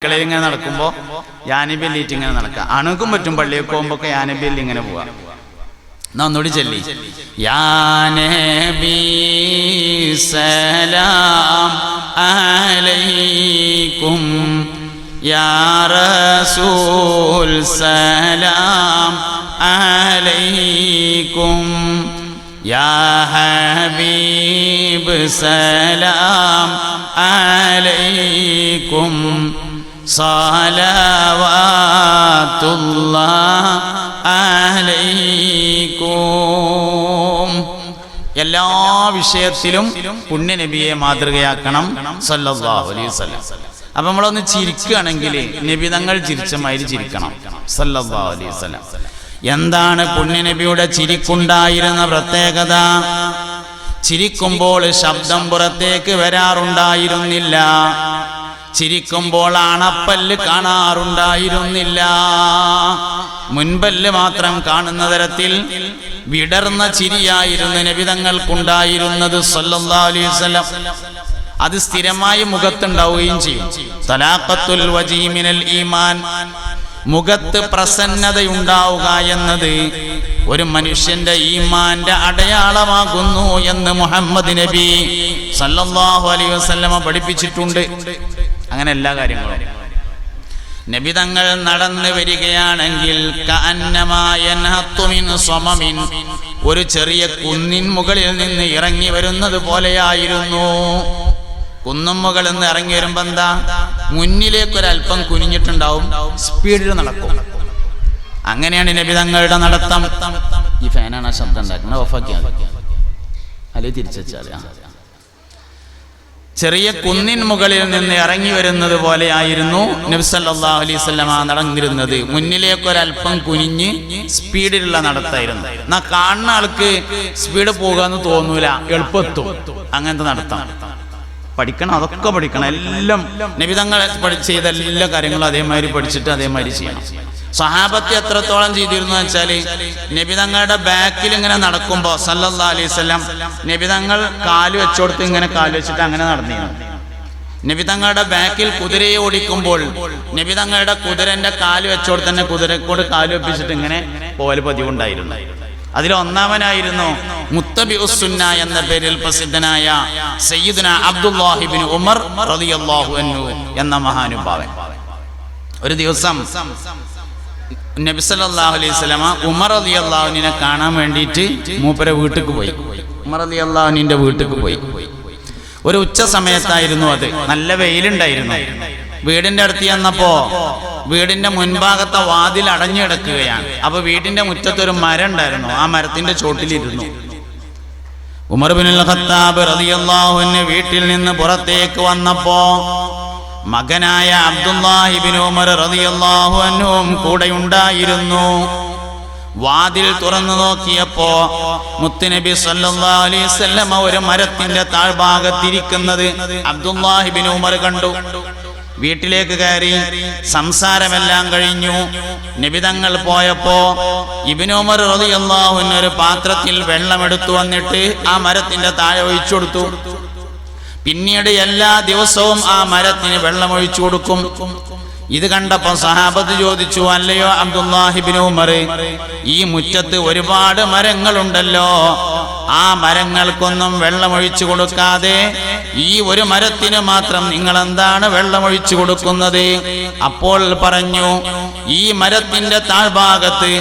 അടുക്കളയിൽ ഇങ്ങനെ നടക്കുമ്പോൾ യാനബിയല്ലിട്ട് ഇങ്ങനെ നടക്കുക. ആണുങ്ങൾക്കും പറ്റും, പള്ളിയൊക്കെ പോകുമ്പോൾ യാനബിയല്ലി ഇങ്ങനെ പോവാം. എന്നാ ഒന്നുകൂടി ചൊല്ലി, യാ നബി സലാം അലൈക്കും, യാ റസൂൽ സലാം അലൈക്കും, യാ ഹബീബ് സലാം അലൈക്കും, സലവാത്തുല്ലാഹ് അലൈക്കും. എല്ലാ വിഷയത്തിലും പുണ്യനബിയെ മാതൃകയാക്കണം സല്ലല്ലാഹു അലൈഹി വസല്ലം. അപ്പൊ നമ്മളൊന്ന് ചിരിക്കുകയാണെങ്കിൽ നബി തങ്ങൾ ചിരിച്ച മാതിരി ചിരിക്കണം സല്ലല്ലാഹു അലൈഹി വസല്ലം. എന്താണ് പുണ്യനബിയുടെ ചിരിക്കുണ്ടായിരുന്ന പ്രത്യേകത? ചിരിക്കുമ്പോൾ ശബ്ദം പുറത്തേക്ക് വരാറുണ്ടായിരുന്നില്ല. ചിരിക്കുമ്പോൾ അണപ്പല്ല് കാണാറുണ്ടായിരുന്നില്ല. മുൻപല്ല് മാത്രം കാണുന്ന തരത്തിൽ വിടർന്ന ചിരിയായിരുന്നു നബി തങ്ങൾക്കുണ്ടായിരുന്നത് സല്ലല്ലാഹു അലൈഹി വസല്ലം. അത് സ്ഥിരമായി മുഖത്തുണ്ടാവുകയും ചെയ്യും. തലാഖത്തുൽ വജീ മിനൽ ഈമാൻ, മുഖത്ത് പ്രസന്നതയുണ്ടാവുക എന്നത് ഒരു മനുഷ്യന്റെ ഈമാന്റെ അടയാളമാകുന്നു എന്ന് മുഹമ്മദ് നബി സല്ലല്ലാഹു അലൈഹി വസല്ലമ പഠിപ്പിച്ചിട്ടുണ്ട്. അങ്ങനെ എല്ലാ കാര്യങ്ങളും നബി തങ്ങൾ നടന്നു വരികയാണെങ്കിൽ കഅന്നമാ യൻഹത്തു മിൻ സമമിൻ, ഒരു ചെറിയ കുന്നിൻ മുകളിൽ നിന്ന് ഇറങ്ങി വരുന്നത് പോലെയായിരുന്നു. കുന്നും മുകളിൽ നിന്ന് ഇറങ്ങി വരുമ്പോ എന്താ, മുന്നിലേക്കൊരൽപ്പം കുനിഞ്ഞിട്ടുണ്ടാവും, സ്പീഡിൽ നടക്കും. അങ്ങനെയാണ് നബി തങ്ങളുടെ നടത്തം. ഈ ഫാനാണ് ആ ശബ്ദം ഉണ്ടാക്കുന്നത്, ഓഫാക്കിയാൽ അല്ലെ തിരിച്ചാൽ. ചെറിയ കുന്നിൻ മുകളിൽ നിന്ന് ഇറങ്ങി വരുന്നത് പോലെയായിരുന്നു നബി സല്ലല്ലാഹു അലൈഹി വസല്ലമ നടന്നിരുന്നത്. മുന്നിലേക്കൊരൽപ്പം കുനിഞ്ഞ് സ്പീഡിലുള്ള നടത്തായിരുന്നു. എന്നാ കാണുന്ന ആൾക്ക് സ്പീഡ് പോകാന്ന് തോന്നൂല, എളുപ്പത്തും. അങ്ങനത്തെ നടത്താം. പഠിക്കണം, അതൊക്കെ പഠിക്കണം. എല്ലാം നബി തങ്ങൾ ചെയ്ത എല്ലാ കാര്യങ്ങളും അതേമാതിരി പഠിച്ചിട്ട് അതേമാതിരി ചെയ്യണം. സഹാബത്ത് എത്രത്തോളം ചെയ്തിരുന്നു വെച്ചാൽ, നബി തങ്ങളുടെ ബാക്കിൽ ഇങ്ങനെ നടക്കുമ്പോൾ സല്ലല്ലാഹു അലൈഹി വസല്ലം നബി തങ്ങൾ കാല് വെച്ചോടുത്ത് ഇങ്ങനെ കാല് വെച്ചിട്ട് അങ്ങനെ നടന്നിരുന്നു. നബി തങ്ങളുടെ ബാക്കിൽ കുതിരയെ ഓടിക്കുമ്പോൾ നബി തങ്ങളുടെ കുതിരന്റെ കാല് വെച്ചോടുത്ത് തന്നെ കുതിരക്കോട് കാല് വെപ്പിച്ചിട്ട് ഇങ്ങനെ പോലെ പതിവുണ്ടായിരുന്നു. അതിലൊന്നാമനായിരുന്നു മുത്തബിഉസ് സുന്ന എന്ന പേരിൽ പ്രസിദ്ധനായ സയ്യിദുന അബ്ദുല്ലാഹി ഇബ്നു ഉമർ റളിയല്ലാഹു അൻഹു എന്ന മഹാനുഭാവൻ. ഒരു ദിവസം നബി സല്ലല്ലാഹു അലൈഹി വസല്ലമ ഉമർ റളിയല്ലാഹു അൻഹുവിനെ കാണാൻ വേണ്ടിയിട്ട് മൂപ്പരെ വീട്ടിലേക്ക് പോയി. ഉമർ റളിയല്ലാഹു അൻഹുവിന്റെ വീട്ടിലേക്ക് പോയി. ഒരു ഉച്ച സമയത്തായിരുന്നു അത്. നല്ല വെയിലുണ്ടായിരുന്നു. വീടിന്റെ അടുത്ത് ചെന്നപ്പോ വീടിന്റെ മുൻഭാഗത്തെ വാതിൽ അടഞ്ഞു കിടക്കുകയാണ്. അപ്പൊ വീടിന്റെ മുറ്റത്തൊരു മരം ഉണ്ടായിരുന്നു. ആ മരത്തിന്റെ ചോട്ടിലിരുന്നു. ഉമർ ഇബ്നുൽ ഖത്താബ് റളിയല്ലാഹു അൻഹു വീട്ടിൽ നിന്ന് പുറത്തേക്ക് വന്നപ്പോ മകനായ അബ്ദുല്ലാഹി ഇബ്നു ഉമർ റളിയല്ലാഹു അൻഹും കൂടെ ഉണ്ടായിരുന്നു. വാതിൽ തുറന്നു നോക്കിയപ്പോ മുത്തുനബി സല്ലല്ലാഹു അലൈഹി വസല്ലം ഒരു മരത്തിന്റെ താഴ്ഭാഗത്തിരിക്കുന്നത് അബ്ദുല്ലാഹി ഇബ്നു ഉമർ കണ്ടു. വീട്ടിലേക്ക് കയറി സംസാരമെല്ലാം കഴിഞ്ഞു. നബി തങ്ങൾ പോയപ്പോ ഇബ്നു ഉമർ റളിയല്ലാഹു അൻഹു ഒരു പാത്രത്തിൽ വെള്ളമെടുത്തു വന്നിട്ട് ആ മരത്തിന്റെ താഴെ ഒഴിച്ചു കൊടുത്തു. പിന്നീട് എല്ലാ ദിവസവും ആ മരത്തിന് വെള്ളമൊഴിച്ചു കൊടുക്കും. ഇത് കണ്ടപ്പോൾ സഹാബത്ത് ചോദിച്ചു, അല്ലയോ അബ്ദുല്ലാഹി ഇബ്നു ഉമർ, ഈ മുറ്റത്ത് ഒരുപാട് മരങ്ങളുണ്ടല്ലോ, ആ മരങ്ങൾക്കൊന്നും വെള്ളമൊഴിച്ചു കൊടുക്കാതെ ഈ ഒരു മരത്തിന് മാത്രം നിങ്ങൾ എന്താണ് വെള്ളമൊഴിച്ചു കൊടുക്കുന്നത്? അപ്പോൾ പറഞ്ഞു, ഈ മരത്തിന്റെ താഴ്ഭാഗത്ത്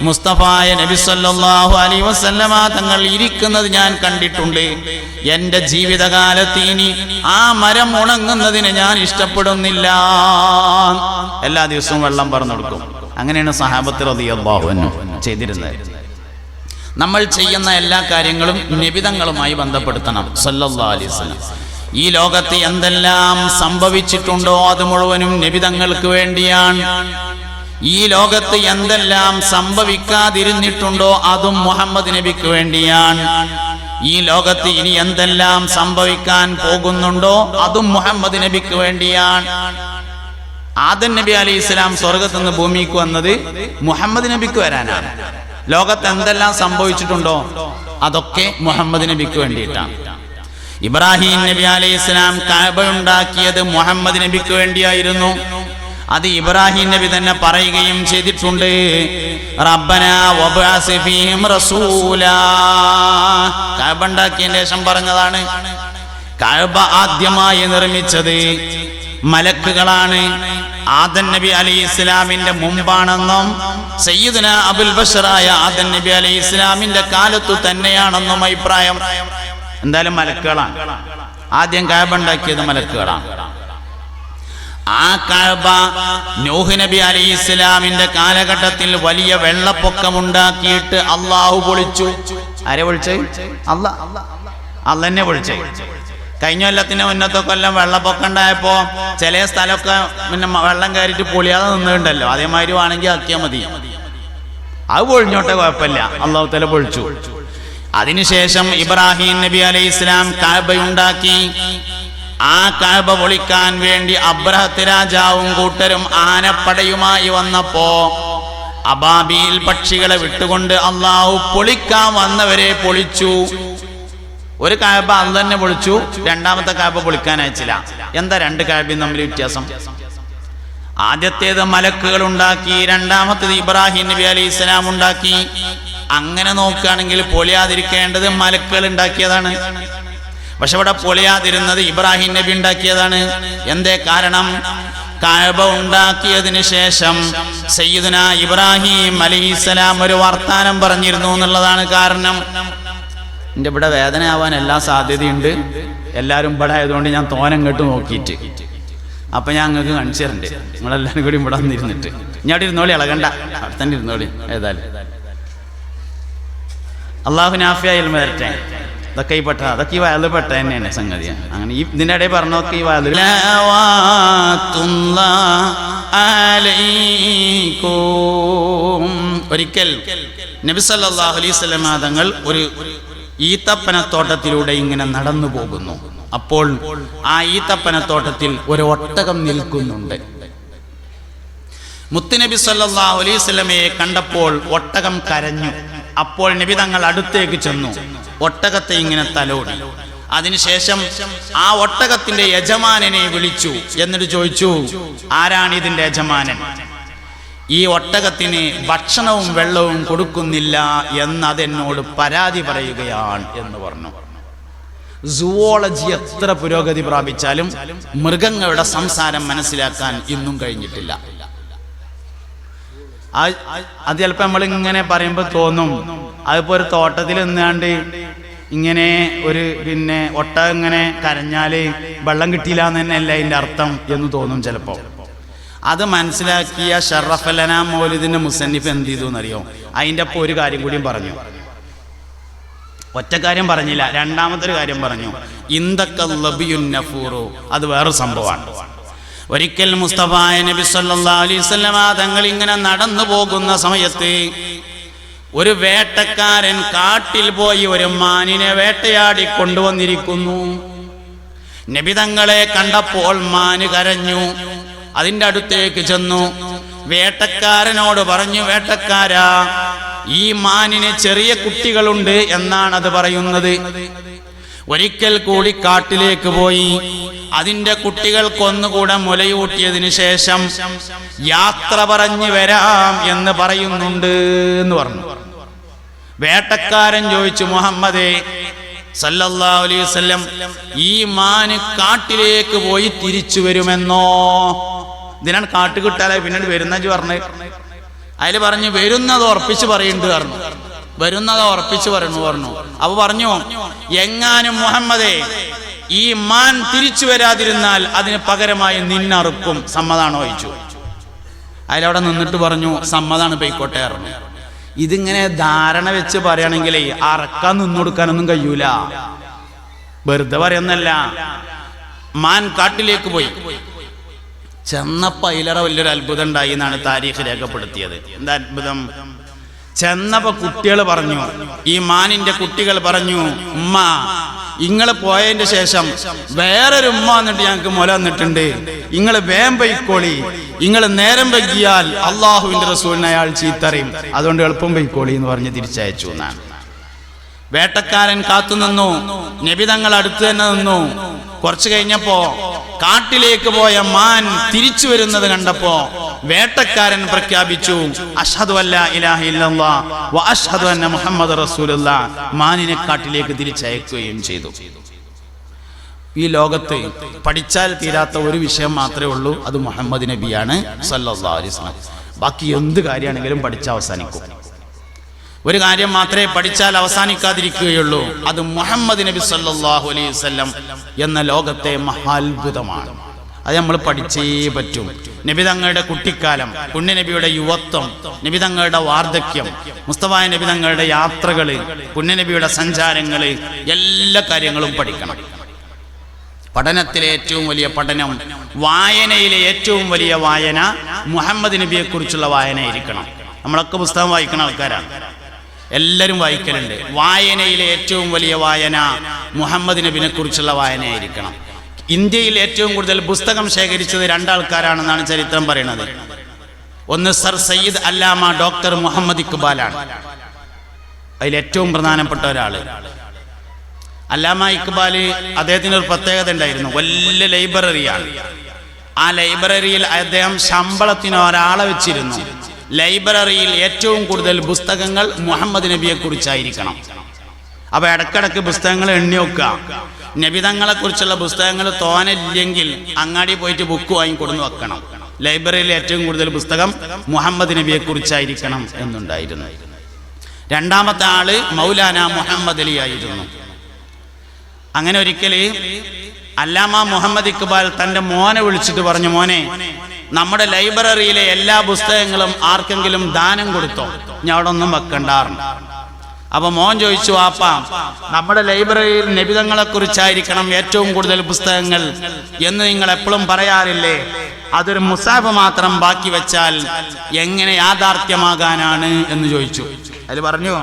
മുസ്തഫായ നബി സല്ലല്ലാഹു അലൈഹി വസല്ലമ തങ്ങൾ ഇരിക്കുന്നത് ഞാൻ കണ്ടിട്ടുണ്ട്. എന്റെ ജീവിതകാലത്ത് ഇനി ആ മരം ഉണങ്ങുന്നതിന് ഞാൻ ഇഷ്ടപ്പെടുന്നില്ല. എല്ലാ ദിവസവും വെള്ളം പറഞ്ഞു കൊടുക്കും. അങ്ങനെയാണ് സഹാബത്ത് റളിയല്ലാഹു അൻഹു ചെയ്തിരുന്നത്. നമ്മൾ ചെയ്യുന്ന എല്ലാ കാര്യങ്ങളും നബിതങ്ങളുമായി ബന്ധപ്പെടുത്തണം സല്ലല്ലാഹു അലൈഹി വസല്ലം. ഈ ലോകത്ത് എന്തെല്ലാം സംഭവിച്ചിട്ടുണ്ടോ അത് മുഴുവനും നബിതങ്ങൾക്ക് വേണ്ടിയാണ്. ഈ ലോകത്ത് എന്തെല്ലാം സംഭവിക്കാതിരുന്നിട്ടുണ്ടോ അതും മുഹമ്മദ് നബിക്ക് വേണ്ടിയാണ്. ഈ ലോകത്ത് ഇനി എന്തെല്ലാം സംഭവിക്കാൻ പോകുന്നുണ്ടോ അതും മുഹമ്മദ് നബിക്ക് വേണ്ടിയാണ്. ആദം നബി അലൈഹി സ്വലാം സ്വർഗത്ത് നിന്ന് ഭൂമിക്ക് വന്നത് മുഹമ്മദ് നബിക്ക് വരാനാണ്. ലോകത്ത് എന്തെല്ലാം സംഭവിച്ചിട്ടുണ്ടോ അതൊക്കെ മുഹമ്മദ് നബിക്ക് വേണ്ടിയിട്ടാണ്. ഇബ്രാഹിം നബി അലൈഹി സ്വലാം കഅബ ഉണ്ടാക്കിയത് മുഹമ്മദ് നബിക്ക് വേണ്ടിയായിരുന്നു. അത് ഇബ്രാഹിം നബി തന്നെ പറയുകയും ചെയ്തിട്ടുണ്ട്. റബ്ബനാ വബ്അസ് ഫീഹിം റസൂലാ. കഅബ ഉണ്ടാക്കിയതിന് ശേഷം പറഞ്ഞതാണ്. കഅബ ആദ്യമായി നിർമ്മിച്ചത് മലക്കുകളാണ്. ആദം നബി അലൈഹി ഇസ്ലാമിന്റെ മുമ്പാണെന്നും സയ്യിദുന അബുൽ ബഷറായ ആദം നബി അലൈഹി ഇസ്ലാമിന്റെ കാലത്തു തന്നെയാണെന്നും അഭിപ്രായം. എന്തായാലും മലക്കുകളാണ്. ആദ്യം കഅബ ഉണ്ടാക്കിയത് മലക്കുകളാണ്. ആ കഅബ നൂഹ് നബി അലൈഹി ഇസ്ലാമിന്റെ കാലഘട്ടത്തിൽ വലിയ വെള്ളപ്പൊക്കമുണ്ടാക്കിയിട്ട് അള്ളാഹു പൊളിച്ചു. ആരെ പൊളിച്ചു? അള്ളാഹ് തന്നെ പൊളിച്ചു. കഴിഞ്ഞ കൊല്ലത്തിന് മുന്നത്തെ കൊല്ലം വെള്ളപ്പൊക്കം ഉണ്ടായപ്പോ ചില സ്ഥലമൊക്കെ പിന്നെ വെള്ളം കയറിയിട്ട് പൊളിയാതെ നിന്നുണ്ടല്ലോ. അതേമാതിരി ആണെങ്കിൽ ആക്കിയാൽ മതി. അത് പൊളിഞ്ഞോട്ടെ, കുഴപ്പമില്ല. അള്ളാഹു തആല പൊളിച്ചു. അതിനുശേഷം ഇബ്രാഹിം നബി അലൈഹി ഇസ്ലാം കഅബയുണ്ടാക്കി. ആ കഅബ പൊളിക്കാൻ വേണ്ടി അബ്രഹത്ത് രാജാവും കൂട്ടരും ആനപ്പടയുമായി വന്നപ്പോ അബാബീൽ പക്ഷികളെ വിട്ടുകൊണ്ട് അള്ളാഹു പൊളിക്കാൻ വന്നവരെ പൊളിച്ചു. ഒരു കഅബ അള്ളാഹു തന്നെ പൊളിച്ചു, രണ്ടാമത്തെ കഅബ പൊളിക്കാൻ അയച്ചില്ല. എന്താ രണ്ട് കഅബയും തമ്മിൽ വ്യത്യാസം? ആദ്യത്തേത് മലക്കുകൾ ഉണ്ടാക്കി, രണ്ടാമത്തേത് ഇബ്രാഹിം നബി അലൈഹി ഇസ്ലാം ഉണ്ടാക്കി. അങ്ങനെ നോക്കുകയാണെങ്കിൽ പൊളിയാതിരിക്കേണ്ടത് മലക്കുകൾ ഉണ്ടാക്കിയതാണ്. പക്ഷെ ഇവിടെ പൊളിയാതിരുന്നത് ഇബ്രാഹിം നബി ഉണ്ടാക്കിയതാണ്. എന്തേ കാരണം? കഅബ ഉണ്ടാക്കിയതിന് ശേഷം സയ്യിദുന ഇബ്രാഹിം അലൈഹിസ്സലാം ഒരു വർത്താനം പറഞ്ഞിരുന്നു എന്നുള്ളതാണ് കാരണം. എൻ്റെ ഇവിടെ വേദനയാവാൻ എല്ലാ സാധ്യതയുണ്ട്. എല്ലാവരും ഇവിടെ ആയതുകൊണ്ട് ഞാൻ തോനെ ഇങ്ങോട്ട് നോക്കിയിട്ട് അപ്പൊ ഞാൻ നിങ്ങൾക്ക് കാണിച്ചു തരണ്ട്. നിങ്ങളെല്ലാവരും കൂടി ഇവിടെ വന്നിരുന്നിട്ട് ഇങ്ങോട്ട് ഇരുന്നോളി, ഇളകണ്ട, അവിടെ തന്നെ ഇരുന്നോളി. ഏതായാലും അള്ളാഹു നാഫിയ ഇൽമ തരട്ടെ. അതൊക്കെ ഈ പെട്ട, അതൊക്കെ ഈ വയലിൽ പെട്ട തന്നെയാണ് സംഗതി. അങ്ങനെ ഈ ഇതിൻ്റെ ഇടയിൽ പറഞ്ഞൊക്കെ ഈ വയലിൽ ഒരിക്കൽ നബി സല്ലല്ലാഹു അലൈഹി വസല്ലം തങ്ങൾ ഒരു ഈത്തപ്പനത്തോട്ടത്തിലൂടെ ഇങ്ങനെ നടന്നു പോകുന്നു. അപ്പോൾ ആ ഈത്തപ്പനത്തോട്ടത്തിൽ ഒരു ഒട്ടകം നിൽക്കുന്നുണ്ട്. മുത്തുനബി സല്ലല്ലാഹു അലൈഹി വസല്ലമയെ കണ്ടപ്പോൾ ഒട്ടകം കരഞ്ഞു. അപ്പോൾ നബി തങ്ങൾ അടുത്തേക്ക് ചെന്നു, ഒട്ടകത്തെ ഇങ്ങനെ തലോടി. അതിനുശേഷം ആ ഒട്ടകത്തിന്റെ യജമാനനെ വിളിച്ചു. എന്നിട്ട് ചോദിച്ചു, ആരാണ് ഇതിന്റെ യജമാനൻ? ഈ ഒട്ടകത്തിന് ഭക്ഷണവും വെള്ളവും കൊടുക്കുന്നില്ല എന്നതെന്നോട് പരാതി പറയുകയാണ് എന്ന് പറഞ്ഞു. സുവോളജി എത്ര പുരോഗതി പ്രാപിച്ചാലും മൃഗങ്ങളുടെ സംസാരം മനസ്സിലാക്കാൻ ഇന്നും കഴിഞ്ഞിട്ടില്ല. അത് ചിലപ്പോൾ നമ്മളിങ്ങനെ പറയുമ്പോൾ തോന്നും അതിപ്പോ ഒരു തോട്ടത്തിൽ നിന്നാണ്ട് ഇങ്ങനെ ഒരു പിന്നെ ഒട്ടകം ഇങ്ങനെ കരഞ്ഞാല് വെള്ളം കിട്ടിയില്ല എന്ന് തന്നെയല്ല അതിൻ്റെ അർത്ഥം എന്ന് തോന്നും ചിലപ്പോൾ. അത് മനസ്സിലാക്കിയ ഷറഫലന മൗലിദിന്റെ മുസന്നിഫ് എന്ത് ചെയ്തു എന്നറിയോ? അതിൻ്റെ ഒപ്പം ഒരു കാര്യം കൂടിയും പറഞ്ഞു. ഒറ്റ കാര്യം പറഞ്ഞില്ല, രണ്ടാമത്തെ കാര്യം പറഞ്ഞു. ഇന്ദക്കല്ലബിയുൻ നഫൂറു, അത് വേറെ സംഭവമാണ്. ഒരിക്കൽ മുസ്തഫ നബി സല്ലല്ലാഹു അലൈഹി വസല്ലം തങ്ങൾ ഇങ്ങനെ നടന്നു പോകുന്ന സമയത്ത് ഒരു വേട്ടക്കാരൻ കാട്ടിൽ പോയി ഒരു മാനിനെ വേട്ടയാടി കൊണ്ടുവന്നിരിക്കുന്നു. നബി തങ്ങളെ കണ്ടപ്പോൾ മാന് കരഞ്ഞു. അതിൻ്റെ അടുത്തേക്ക് ചെന്നു വേട്ടക്കാരനോട് പറഞ്ഞു, വേട്ടക്കാരാ, ഈ മാനിന് ചെറിയ കുട്ടികളുണ്ട് എന്നാണ് അത് പറയുന്നത്. ഒരിക്കൽ കൂടി കാട്ടിലേക്ക് പോയി അതിൻ്റെ കുട്ടികൾക്കൊന്നുകൂടെ മുലയൂട്ടിയതിനു ശേഷം യാത്ര പറഞ്ഞു വരാം എന്ന് പറയുന്നുണ്ട് എന്ന് പറഞ്ഞു. വേട്ടക്കാരൻ ചോദിച്ചു, മുഹമ്മദേ സല്ലല്ലാഹു അലൈഹി വസല്ലം, ഈ മാന് കാട്ടിലേക്ക് പോയി തിരിച്ചു വരുമെന്നോ? ഇതിനാണ് കാട്ട് കിട്ടാതെ പിന്നീട് വരുന്നത് പറഞ്ഞു. അതിൽ പറഞ്ഞു വരുന്നത് ഉറപ്പിച്ച് പറയുന്നുണ്ട് പറഞ്ഞു. വരുന്നത് ഉറപ്പിച്ച് പറഞ്ഞു. അപ്പൊ പറഞ്ഞു, എങ്ങാനും മുഹമ്മദേ ഈ മാൻ തിരിച്ചു വരാതിരുന്നാൽ അതിന് പകരമായി നിന്നറുക്കും, സമ്മതാണോ ചോദിച്ചു. അതിലവിടെ നിന്നിട്ട് പറഞ്ഞു, സമ്മതാണ്, പോയിക്കോട്ടെ പറഞ്ഞു. ഇതിങ്ങനെ ധാരണ വെച്ച് പറയുകയാണെങ്കിലേ അറക്കാൻ നിന്നൊടുക്കാനൊന്നും കഴിയൂല. വെറുതെ പറയുന്നല്ല. മാൻ കാട്ടിലേക്ക് പോയി ചെന്നപ്പോ അതിലേറെ വലിയൊരു അത്ഭുതം ഉണ്ടായി എന്നാണ് താരീഖ് രേഖപ്പെടുത്തിയത്. എന്താ അത്ഭുതം? ചെന്നപ്പോ കുട്ടികൾ പറഞ്ഞു, ഈ മാനിന്റെ കുട്ടികൾ പറഞ്ഞു, ഉമ്മ നിങ്ങൾ പോയതിന്റെ ശേഷം വേറൊരു ഉമ്മ വന്നിട്ട് ഞങ്ങൾക്ക് മുല വന്നിട്ടുണ്ട്, നിങ്ങൾ വേം പൊയ്ക്കോളി, നിങ്ങൾ നേരം വൈകിയാൽ അള്ളാഹുവിന്റെ റസൂലിനെ അയാൾ ചീത്തറിയും, അതുകൊണ്ട് എളുപ്പം പൊയ്ക്കോളി എന്ന് പറഞ്ഞ് തിരിച്ചയച്ചു എന്നാണ്. വേട്ടക്കാരൻ കാത്തുനിന്നു. നബി തങ്ങൾ അടുത്ത് തന്നെ നിന്നു. കുറച്ചു കഴിഞ്ഞപ്പോ കാട്ടിലേക്ക് പോയ മാൻ തിരിച്ചു വരുന്നത് കണ്ടപ്പോ വേട്ടക്കാരൻ പ്രഖ്യാപിച്ചു, അഷ്ഹദു അല്ലാ ഇലാഹ ഇല്ലല്ലാഹ് വ അഷ്ഹദു അന്ന മുഹമ്മദ് റസൂലുള്ളാഹ്. മാനിനെ കാട്ടിലേക്ക് തിരിച്ചയക്കുകയും ചെയ്തു. ഈ ലോകത്ത് പഠിച്ചാൽ തീരാത്ത ഒരു വിഷയം മാത്രമേ ഉള്ളൂ, അത് മുഹമ്മദ് നബിയാണ് സല്ലല്ലാഹു അലൈഹി വസല്ലം. ബാക്കി എന്ത് കാര്യമാണെങ്കിലും പഠിച്ചാൽ അവസാനിക്കും. ഒരു കാര്യം മാത്രമേ പഠിച്ചാൽ അവസാനിക്കാതിരിക്കുകയുള്ളൂ, അത് മുഹമ്മദ് നബി സല്ലല്ലാഹു അലൈഹി വസല്ലം എന്ന ലോകത്തെ മഹാത്ഭുതമാണ്. അത് നമ്മൾ പഠിച്ചേ പറ്റും. നബി തങ്ങളുടെ കുട്ടിക്കാലം, പുണ്യനബിയുടെ യുവത്വം, നബി തങ്ങളുടെ വാർദ്ധക്യം, മുസ്തഫ നബി തങ്ങളുടെ യാത്രകള്, പുണ്യനബിയുടെ സഞ്ചാരങ്ങള്, എല്ലാ കാര്യങ്ങളും പഠിക്കണം. പഠനത്തിലെ ഏറ്റവും വലിയ പഠനം, വായനയിലെ ഏറ്റവും വലിയ വായന മുഹമ്മദ് നബിയെ കുറിച്ചുള്ള വായനയായിരിക്കണം. നമ്മളൊക്കെ പുസ്തകം വായിക്കുന്ന ആൾക്കാരാണ്, എല്ലാവരും വായിക്കലുണ്ട്. വായനയിലെ ഏറ്റവും വലിയ വായന മുഹമ്മദ് നബിനെ കുറിച്ചുള്ള വായനയായിരിക്കണം. ഇന്ത്യയിൽ ഏറ്റവും കൂടുതൽ പുസ്തകം ശേഖരിച്ചത് രണ്ടാൾക്കാരാണെന്നാണ് ചരിത്രം പറയുന്നത്. ഒന്ന് സർ സയ്യിദ് അല്ലാമ ഡോക്ടർ മുഹമ്മദ് ഇക്ബാലാണ്. അതിലേറ്റവും പ്രധാനപ്പെട്ട ഒരാള് അല്ലാമ ഇക്ബാല്. അദ്ദേഹത്തിന് ഒരു പ്രത്യേകത ഉണ്ടായിരുന്നു, വലിയ ലൈബ്രറിയാണ്. ആ ലൈബ്രറിയിൽ അദ്ദേഹം ശമ്പളത്തിന് ഒരാളെ വെച്ചിരുന്നു. ലൈബ്രറിയിൽ ഏറ്റവും കൂടുതൽ പുസ്തകങ്ങൾ മുഹമ്മദ് നബിയെ കുറിച്ചായിരിക്കണം. അപ്പൊ ഇടക്കിടക്ക് പുസ്തകങ്ങൾ എണ്ണി വെക്കുക. നബിതങ്ങളെ കുറിച്ചുള്ള പുസ്തകങ്ങൾ തോന്നില്ലെങ്കിൽ അങ്ങാടി പോയിട്ട് ബുക്ക് വാങ്ങിക്കൊടുന്ന് വെക്കണം. ലൈബ്രറിയിൽ ഏറ്റവും കൂടുതൽ പുസ്തകം മുഹമ്മദ് നബിയെ കുറിച്ചായിരിക്കണം എന്നുണ്ടായിരുന്നു. രണ്ടാമത്തെ ആള് മൗലാന മുഹമ്മദ് അലി ആയിരുന്നു. അങ്ങനെ ഒരിക്കൽ അല്ലാമ മുഹമ്മദ് ഇക്ബാൽ തൻ്റെ മോനെ വിളിച്ചിട്ട് പറഞ്ഞു, മോനെ, നമ്മുടെ ലൈബ്രറിയിലെ എല്ലാ പുസ്തകങ്ങളും ആർക്കെങ്കിലും ദാനം കൊടുത്തോ, ഞാൻ അവിടെ ഒന്നും വെക്കണ്ടാറുണ്ട്. അപ്പൊ മോൻ ചോദിച്ചു, വാപ്പ, നമ്മുടെ ലൈബ്രറിയിൽ നബിതങ്ങളെ കുറിച്ചായിരിക്കണം ഏറ്റവും കൂടുതൽ പുസ്തകങ്ങൾ എന്ന് നിങ്ങൾ എപ്പോഴും പറയാറില്ലേ? അതൊരു മുസാഫ് മാത്രം ബാക്കി വെച്ചാൽ എങ്ങനെ യാഥാർത്ഥ്യമാകാനാണ് എന്ന് ചോദിച്ചു. അതിൽ പറഞ്ഞു,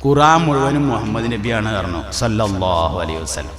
ഖുർആൻ മുഴുവനും മുഹമ്മദ് നബിയാണ് പറഞ്ഞു സല്ലല്ലാഹു അലൈഹി വസല്ലം.